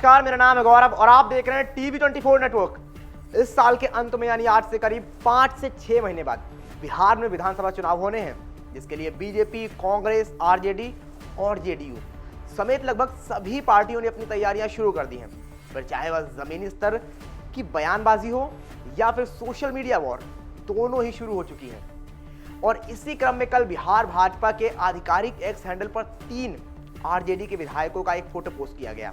नमस्कार, मेरा नाम है गौरव और आप देख रहे हैं टीवी 24 नेटवर्क। इस साल के अंत में यानी आज से करीब 5 से 6 महीने बाद बिहार में विधानसभा चुनाव होने हैं, जिसके लिए बीजेपी, कांग्रेस, आरजेडी और जेडीयू समेत लगभग सभी पार्टियों ने अपनी तैयारियां शुरू कर दी हैं। फिर चाहे वह जमीनी स्तर की बयानबाजी हो या फिर सोशल मीडिया वॉर, दोनों ही शुरू हो चुकी है। और इसी क्रम में कल बिहार भाजपा के आधिकारिक एक्स हैंडल पर 3 आरजेडी के विधायकों का एक फोटो पोस्ट किया गया,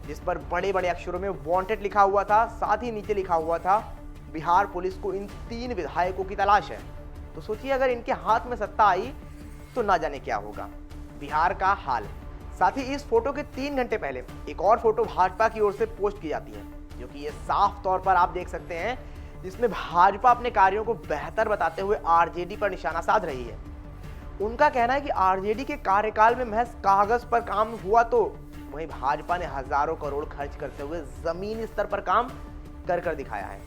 जिस पर बड़े बड़े अक्षरों में वांटेड लिखा हुआ था। साथ ही नीचे लिखा हुआ था बिहार पुलिस को इन 3 विधायकों की तलाश है। तो सोचिए, अगर इनके हाथ में सत्ता आई तो ना जाने क्या होगा बिहार का हाल। साथ ही इस फोटो के 3 घंटे पहले एक और फोटो भाजपा की ओर से पोस्ट की जाती है, जो कि ये साफ तौर पर आप देख सकते हैं, जिसमें भाजपा अपने कार्यों को बेहतर बताते हुए आरजेडी पर निशाना साध रही है। उनका कहना है कि आरजेडी के कार्यकाल में महज कागज पर काम हुआ, तो वहीं भाजपा ने हजारों करोड़ खर्च करते हुए जमीनी स्तर पर काम कर दिखाया है।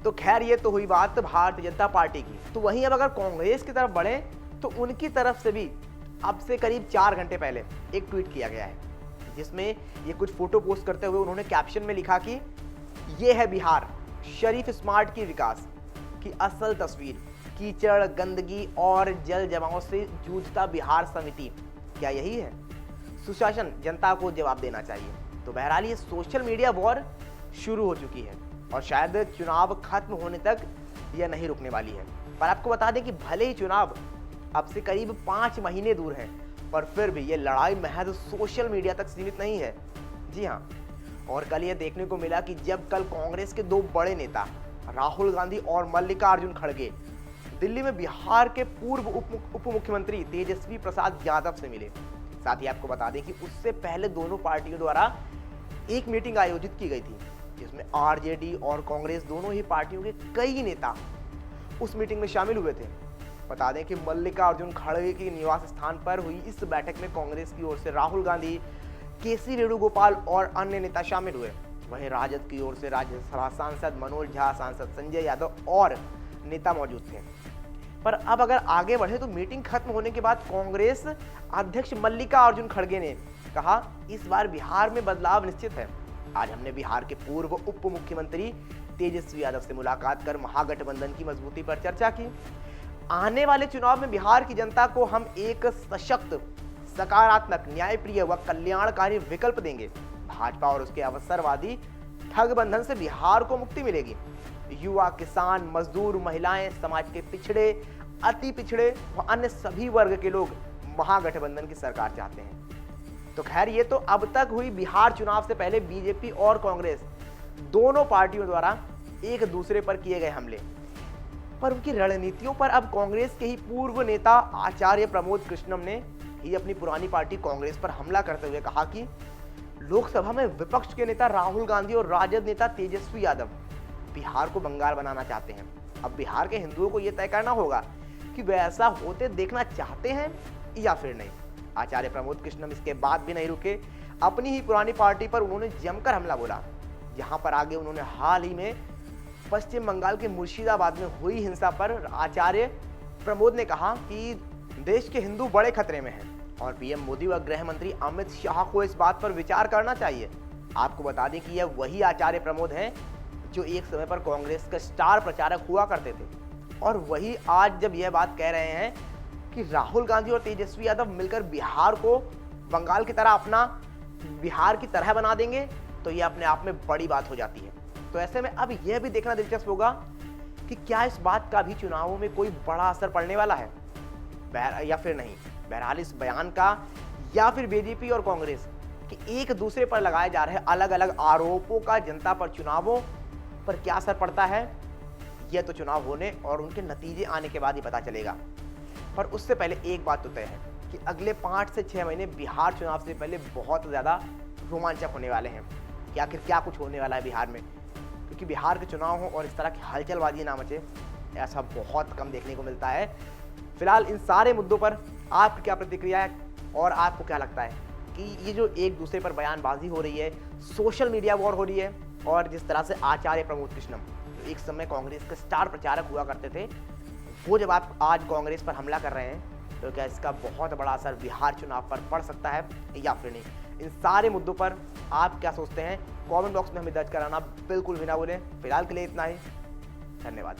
तो खैर, ये तो हुई बात भारतीय जनता पार्टी की। तो वहीं अब अगर कांग्रेस की तरफ बढ़े तो उनकी तरफ से भी अब से करीब 4 घंटे पहले एक ट्वीट किया गया है, जिसमें ये कुछ फोटो पोस्ट करते हुए उन्होंने कैप्शन में लिखा कि ये है बिहार, शरीफ स्मार्ट की विकास की असल तस्वीर, कीचड़, गंदगी और जल जमाव से जूझता बिहार समिति, क्या यही है? सुशासन जनता को जवाब देना चाहिए। तो बहरहाल ये सोशल मीडिया वॉर शुरू हो चुकी है और शायद चुनाव खत्म होने तक यह नहीं रुकने वाली है। पर आपको बता दें कि भले ही चुनाव अब से करीब 5 महीने दूर है, पर फिर भी ये लड़ाई महज सोशल मीडिया तक सीमित नहीं है। जी हाँ, और कल ये देखने को मिला कि जब कल कांग्रेस के 2 बड़े नेता राहुल गांधी और मल्लिकार्जुन खड़गे दिल्ली में बिहार के पूर्व उप मुख्यमंत्री तेजस्वी प्रसाद यादव से मिले। साथ ही आपको बता दें कि उससे पहले दोनों पार्टियों द्वारा एक मीटिंग आयोजित की गई थी, जिसमें आरजेडी और कांग्रेस दोनों ही पार्टियों के कई नेता उस मीटिंग में शामिल हुए थे। बता दें कि मल्लिकार्जुन खड़गे के निवास स्थान पर हुई इस बैठक में कांग्रेस की ओर से राहुल गांधी, केसी वेणुगोपाल और अन्य नेता शामिल हुए। वहीं राजद की ओर से राज्यसभा सांसद मनोज झा, सांसद संजय यादव और नेता मौजूद थे। पर अब अगर आगे बढ़े तो मीटिंग खत्म होने के बाद कांग्रेस अध्यक्ष मल्लिकार्जुन खड़गे ने कहा, इस बार बिहार में बदलाव निश्चित है। आज हमने बिहार के पूर्व उप मुख्यमंत्री तेजस्वी यादव से मुलाकात कर महागठबंधन की मजबूती पर चर्चा की। आने वाले चुनाव में बिहार की जनता को हम एक सशक्त, सकारात्मक, न्यायप्रिय व कल्याणकारी विकल्प देंगे। भाजपा और उसके अवसरवादी ठगबंधन से बिहार को मुक्ति मिलेगी। युवा, किसान, मजदूर, महिलाएं, समाज के पिछड़े, अति पिछड़े व अन्य सभी वर्ग के लोग महागठबंधन की सरकार चाहते हैं। तो खैर, ये तो अब तक हुई बिहार चुनाव से पहले बीजेपी और कांग्रेस दोनों पार्टियों द्वारा एक दूसरे पर किए गए हमले। पर उनकी रणनीतियों पर अब कांग्रेस के ही पूर्व नेता आचार्य प्रमोद कृष्णम ने ही अपनी पुरानी पार्टी कांग्रेस पर हमला करते हुए कहा कि लोकसभा में विपक्ष के नेता राहुल गांधी और राजद नेता तेजस्वी यादव बिहार को बंगाल बनाना चाहते हैं। अब बिहार के हिंदुओं को यह तय करना होगा कि वे ऐसा होते देखना चाहते हैं या फिर नहीं। आचार्य प्रमोद कृष्णम इसके बाद भी नहीं रुके। अपनी ही पुरानी पार्टी पर उन्होंने जमकर हमला बोला, जहां पर आगे उन्होंने हाल ही में पश्चिम बंगाल के मुर्शिदाबाद में हुई हिंसा पर आचार्य प्रमोद ने कहा कि देश के हिंदू बड़े खतरे में हैं और पीएम मोदी व गृह मंत्री अमित शाह को इस बात पर विचार करना चाहिए। आपको बता दें कि यह वही आचार्य प्रमोद हैं जो एक समय पर कांग्रेस का स्टार प्रचारक हुआ करते थे, और वही आज जब यह बात कह रहे हैं कि राहुल गांधी और तेजस्वी यादव मिलकर बिहार को बंगाल की तरह बिहार की तरह बना देंगे, तो यह अपने आप में बड़ी बात हो जाती है। तो ऐसे में अब यह भी देखना दिलचस्प होगा कि क्या इस बात का भी चुनावों में कोई बड़ा असर पड़ने वाला है या फिर नहीं। बहरहाल इस बयान का या फिर बीजेपी और कांग्रेस कि एक दूसरे पर लगाए जा रहे अलग अलग आरोपों का जनता पर, चुनावों पर क्या असर पड़ता है, यह तो चुनाव होने और उनके नतीजे आने के बाद ही पता चलेगा। पर उससे पहले एक बात तो तय है कि अगले 5 से 6 महीने बिहार चुनाव से पहले बहुत ज़्यादा रोमांचक होने वाले हैं कि आखिर क्या कुछ होने वाला है बिहार में, क्योंकि बिहार के चुनाव हो और इस तरह की हलचलबाजी ना मचे, ऐसा बहुत कम देखने को मिलता है। फिलहाल इन सारे मुद्दों पर आपकी क्या प्रतिक्रिया है और आपको क्या लगता है कि ये जो एक दूसरे पर बयानबाजी हो रही है, सोशल मीडिया वॉर हो रही है, और जिस तरह से आचार्य प्रमोद कृष्णम जो एक समय कांग्रेस के स्टार प्रचारक हुआ करते थे, वो जब आप आज कांग्रेस पर हमला कर रहे हैं, तो क्या इसका बहुत बड़ा असर बिहार चुनाव पर पड़ सकता है या फिर नहीं? इन सारे मुद्दों पर आप क्या सोचते हैं? कमेंट बॉक्स में हमें दर्ज कराना बिल्कुल भी ना भूलें। फिलहाल के लिए इतना ही, धन्यवाद।